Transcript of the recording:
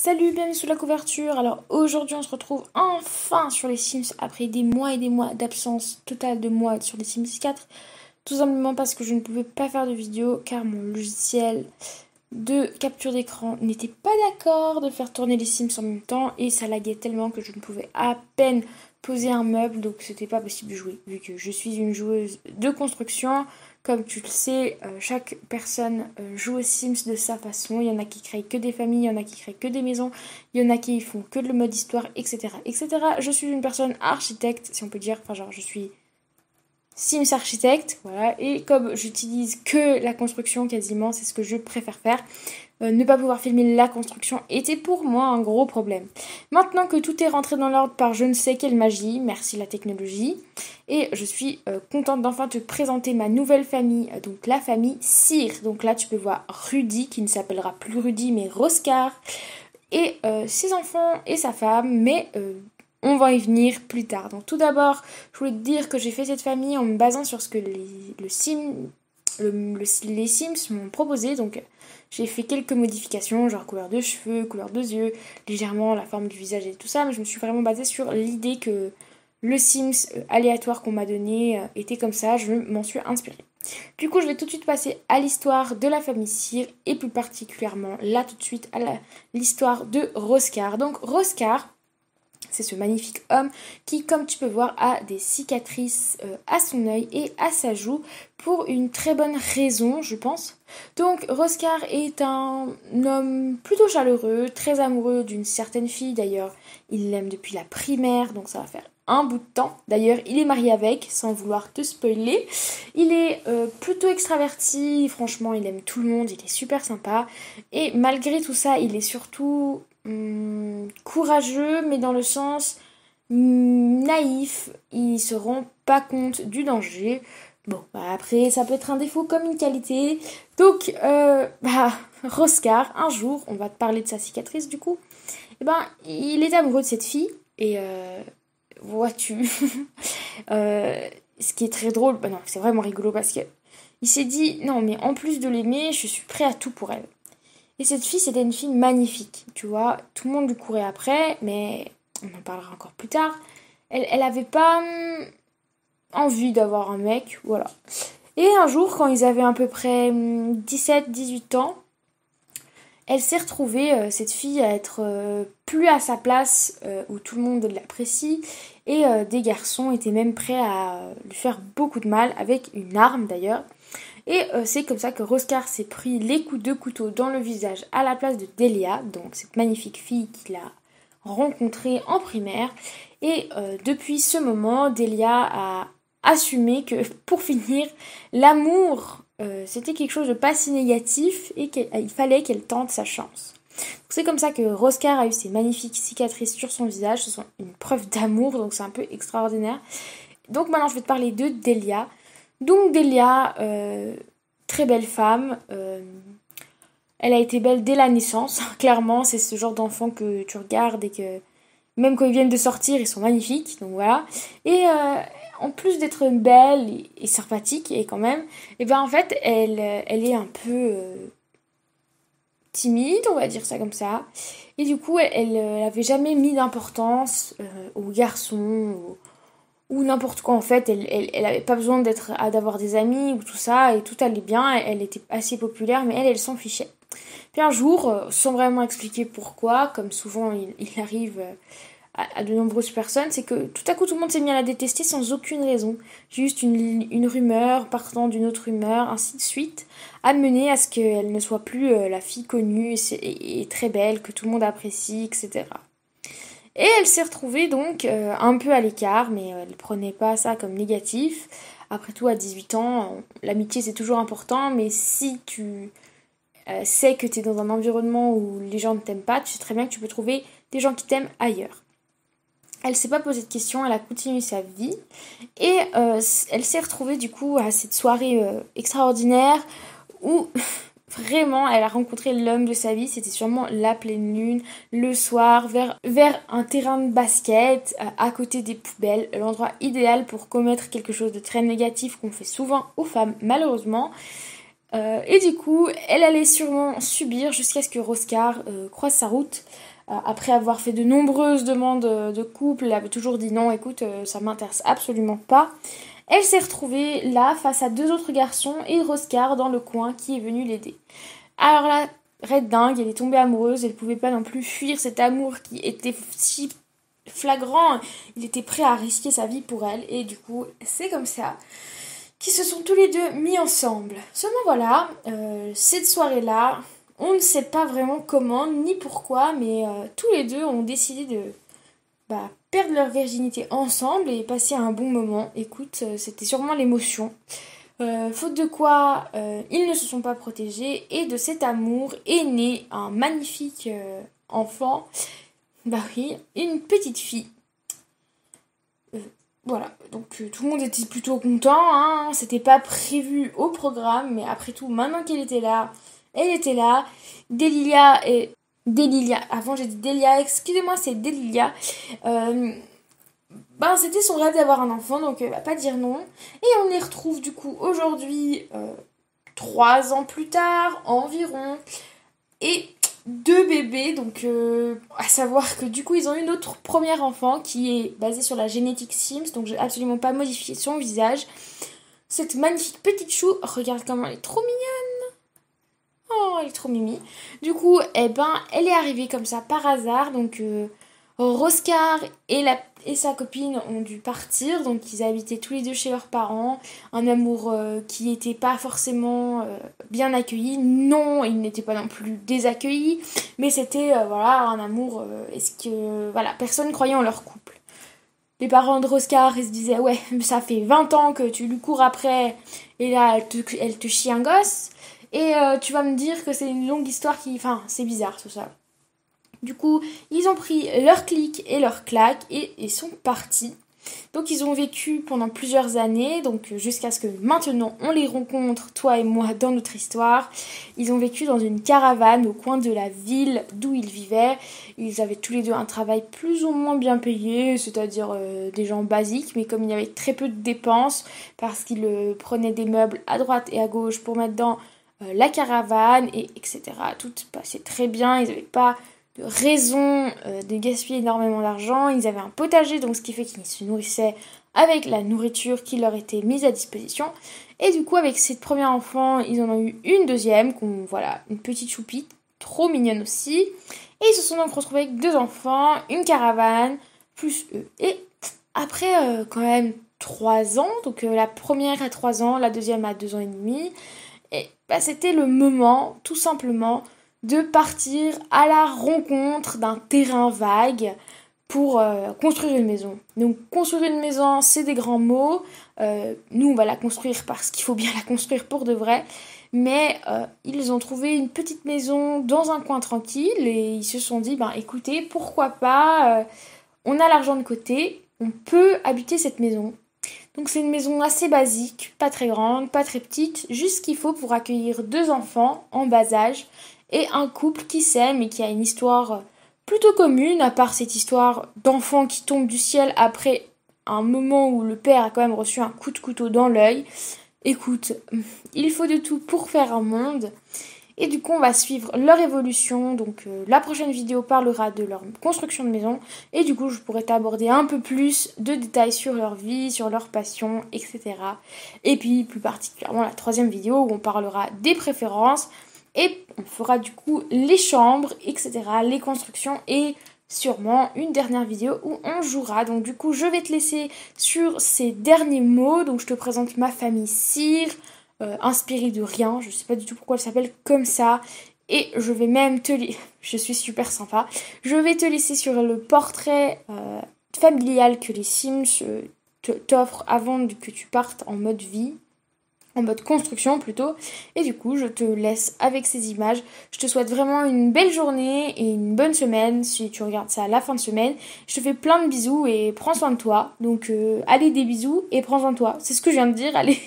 Salut, bienvenue sous la couverture. Alors aujourd'hui on se retrouve enfin sur les Sims après des mois et des mois d'absence totale de moi sur les Sims 4. Tout simplement parce que je ne pouvais pas faire de vidéo car mon logiciel de capture d'écran n'était pas d'accord de faire tourner les Sims en même temps et ça laguait tellement que je ne pouvais à peine poser un meuble, donc c'était pas possible de jouer vu que je suis une joueuse de construction. Comme tu le sais, chaque personne joue aux Sims de sa façon. Il y en a qui créent que des familles, il y en a qui créent que des maisons, il y en a qui font que le mode histoire, etc., etc. Je suis une personne architecte, si on peut dire. Enfin, genre, je suis Sims architecte, voilà. Et comme j'utilise que la construction quasiment, c'est ce que je préfère faire. Ne pas pouvoir filmer la construction était pour moi un gros problème. Maintenant que tout est rentré dans l'ordre par je ne sais quelle magie, merci la technologie, et je suis contente d'enfin te présenter ma nouvelle famille, donc la famille Cyr. Donc là tu peux voir Rudy, qui ne s'appellera plus Rudy mais Roscar, et ses enfants et sa femme, mais on va y venir plus tard. Donc tout d'abord, je voulais te dire que j'ai fait cette famille en me basant sur ce que les Sims m'ont proposé, donc j'ai fait quelques modifications, genre couleur de cheveux, couleur de yeux, légèrement la forme du visage et tout ça, mais je me suis vraiment basée sur l'idée que le Sims aléatoire qu'on m'a donné était comme ça, je m'en suis inspirée. Du coup, je vais tout de suite passer à l'histoire de la famille Cyr, et plus particulièrement, là tout de suite, à l'histoire de Roscar. Donc Roscar, c'est ce magnifique homme qui, comme tu peux voir, a des cicatrices à son œil et à sa joue pour une très bonne raison, je pense. Donc, Roscar est un homme plutôt chaleureux, très amoureux d'une certaine fille. D'ailleurs, il l'aime depuis la primaire, donc ça va faire un bout de temps. D'ailleurs, il est marié avec, sans vouloir te spoiler. Il est plutôt extraverti, franchement, il aime tout le monde, il est super sympa. Et malgré tout ça, il est surtout courageux, mais dans le sens naïf. Il se rend pas compte du danger. Bon, bah après, ça peut être un défaut comme une qualité. Donc, Roscar, un jour, on va te parler de sa cicatrice du coup. Et il est amoureux de cette fille. Et vois-tu, ce qui est très drôle, non, c'est vraiment rigolo parce que il s'est dit, non, mais en plus de l'aimer, je suis prêt à tout pour elle. Et cette fille, c'était une fille magnifique, tu vois. Tout le monde lui courait après, mais on en parlera encore plus tard. Elle avait pas envie d'avoir un mec, voilà. Et un jour, quand ils avaient à peu près 17-18 ans, elle s'est retrouvée, cette fille, à être plus à sa place, où tout le monde l'apprécie. Et des garçons étaient même prêts à lui faire beaucoup de mal, avec une arme d'ailleurs. Et c'est comme ça que Roscar s'est pris les coups de couteau dans le visage à la place de Delia, donc cette magnifique fille qu'il a rencontrée en primaire. Et depuis ce moment, Delia a assumé que pour finir, l'amour c'était quelque chose de pas si négatif et qu'il fallait qu'elle tente sa chance. C'est comme ça que Roscar a eu ces magnifiques cicatrices sur son visage, ce sont une preuve d'amour, donc c'est un peu extraordinaire. Donc maintenant je vais te parler de Delia. Donc Delia, très belle femme, elle a été belle dès la naissance, clairement c'est ce genre d'enfant que tu regardes et que même quand ils viennent de sortir ils sont magnifiques, donc voilà. Et en plus d'être belle et sympathique et quand même, et en fait elle est un peu timide, on va dire ça comme ça, et du coup elle avait jamais mis d'importance aux garçons, ou n'importe quoi en fait, elle avait pas besoin d'avoir des amis ou tout ça, et tout allait bien, elle était assez populaire, mais elle s'en fichait. Puis un jour, sans vraiment expliquer pourquoi, comme souvent il arrive à de nombreuses personnes, c'est que tout à coup tout le monde s'est mis à la détester sans aucune raison. Juste une rumeur partant d'une autre rumeur, ainsi de suite, a mené à ce qu'elle ne soit plus la fille connue et très belle, que tout le monde apprécie, etc. Et elle s'est retrouvée donc un peu à l'écart, mais elle prenait pas ça comme négatif. Après tout, à 18 ans, l'amitié c'est toujours important, mais si tu sais que tu es dans un environnement où les gens ne t'aiment pas, tu sais très bien que tu peux trouver des gens qui t'aiment ailleurs. Elle s'est pas posé de questions, elle a continué sa vie, et elle s'est retrouvée du coup à cette soirée extraordinaire où vraiment elle a rencontré l'homme de sa vie. C'était sûrement la pleine lune, le soir, vers un terrain de basket, à côté des poubelles, l'endroit idéal pour commettre quelque chose de très négatif qu'on fait souvent aux femmes malheureusement. Et du coup, elle allait sûrement subir jusqu'à ce que Roscar croise sa route. Après avoir fait de nombreuses demandes de couple, elle avait toujours dit non, écoute, ça m'intéresse absolument pas. Elle s'est retrouvée là, face à deux autres garçons et Roscar dans le coin qui est venu l'aider. Alors là, Red dingue, elle est tombée amoureuse, elle pouvait pas non plus fuir cet amour qui était si flagrant, il était prêt à risquer sa vie pour elle, et du coup, c'est comme ça qu'ils se sont tous les deux mis ensemble. Seulement voilà, cette soirée-là, on ne sait pas vraiment comment ni pourquoi, mais tous les deux ont décidé de perdre leur virginité ensemble et passer un bon moment. Écoute, c'était sûrement l'émotion. Faute de quoi, ils ne se sont pas protégés et de cet amour est né un magnifique enfant. Bah oui, une petite fille. Voilà, donc tout le monde était plutôt content, hein. C'était pas prévu au programme, mais après tout, maintenant qu'elle était là, elle était là. Delilia, avant j'ai dit Delia, excusez-moi, c'est Delilia. C'était son rêve d'avoir un enfant, donc elle va pas dire non. Et on les retrouve du coup aujourd'hui, 3 ans plus tard environ, et deux bébés, donc à savoir que du coup ils ont eu notre premier enfant qui est basé sur la génétique Sims, donc j'ai absolument pas modifié son visage. Cette magnifique petite chou, regarde comment elle est trop mignonne. Oh, elle est trop mimi. Du coup, elle est arrivée comme ça par hasard, donc Roscar et sa copine ont dû partir, donc ils habitaient tous les deux chez leurs parents. Un amour qui n'était pas forcément bien accueilli. Non, ils n'étaient pas non plus désaccueillis, mais c'était un amour. Personne ne croyait en leur couple. Les parents de Roscar, ils se disaient ouais, ça fait 20 ans que tu lui cours après, et là elle te chie un gosse, et tu vas me dire que c'est une longue histoire Enfin, c'est bizarre tout ça. Du coup, ils ont pris leur clic et leur claque et ils sont partis. Donc ils ont vécu pendant plusieurs années, donc jusqu'à ce que maintenant on les rencontre, toi et moi, dans notre histoire. Ils ont vécu dans une caravane au coin de la ville d'où ils vivaient. Ils avaient tous les deux un travail plus ou moins bien payé, c'est-à-dire des gens basiques, mais comme il y avait très peu de dépenses, parce qu'ils prenaient des meubles à droite et à gauche pour mettre dans la caravane, etc. Tout passait très bien, ils n'avaient pas de raison de gaspiller énormément d'argent. Ils avaient un potager, donc ce qui fait qu'ils se nourrissaient avec la nourriture qui leur était mise à disposition. Et du coup, avec cette première enfant, ils en ont eu une deuxième, une petite choupette, trop mignonne aussi. Et ils se sont donc retrouvés avec 2 enfants, une caravane, plus eux. Et après quand même 3 ans, donc la première à 3 ans, la deuxième à 2 ans et demi, et c'était le moment, tout simplement, de partir à la rencontre d'un terrain vague pour construire une maison. Donc construire une maison, c'est des grands mots. Nous, on va la construire parce qu'il faut bien la construire pour de vrai. Mais ils ont trouvé une petite maison dans un coin tranquille et ils se sont dit, écoutez, pourquoi pas, on a l'argent de côté, on peut habiter cette maison. Donc c'est une maison assez basique, pas très grande, pas très petite, juste ce qu'il faut pour accueillir 2 enfants en bas âge et un couple qui s'aime et qui a une histoire plutôt commune, à part cette histoire d'enfant qui tombe du ciel après un moment où le père a quand même reçu un coup de couteau dans l'œil. Écoute, il faut de tout pour faire un monde. Et du coup, on va suivre leur évolution. Donc, la prochaine vidéo parlera de leur construction de maison. Et du coup, je pourrais t'aborder un peu plus de détails sur leur vie, sur leur passion, etc. Et puis, plus particulièrement, la 3e vidéo où on parlera des préférences. Et on fera du coup les chambres, etc. Les constructions et sûrement une dernière vidéo où on jouera. Donc du coup, je vais te laisser sur ces derniers mots. Donc je te présente ma famille Cyr, inspirée de rien. Je sais pas du tout pourquoi elle s'appelle comme ça. Et je vais même je suis super sympa. Je vais te laisser sur le portrait familial que les Sims t'offrent avant que tu partes en mode vie. En mode construction plutôt. Et du coup, je te laisse avec ces images. Je te souhaite vraiment une belle journée et une bonne semaine si tu regardes ça à la fin de semaine. Je te fais plein de bisous et prends soin de toi. Donc, allez, des bisous et prends soin de toi. C'est ce que je viens de dire, allez.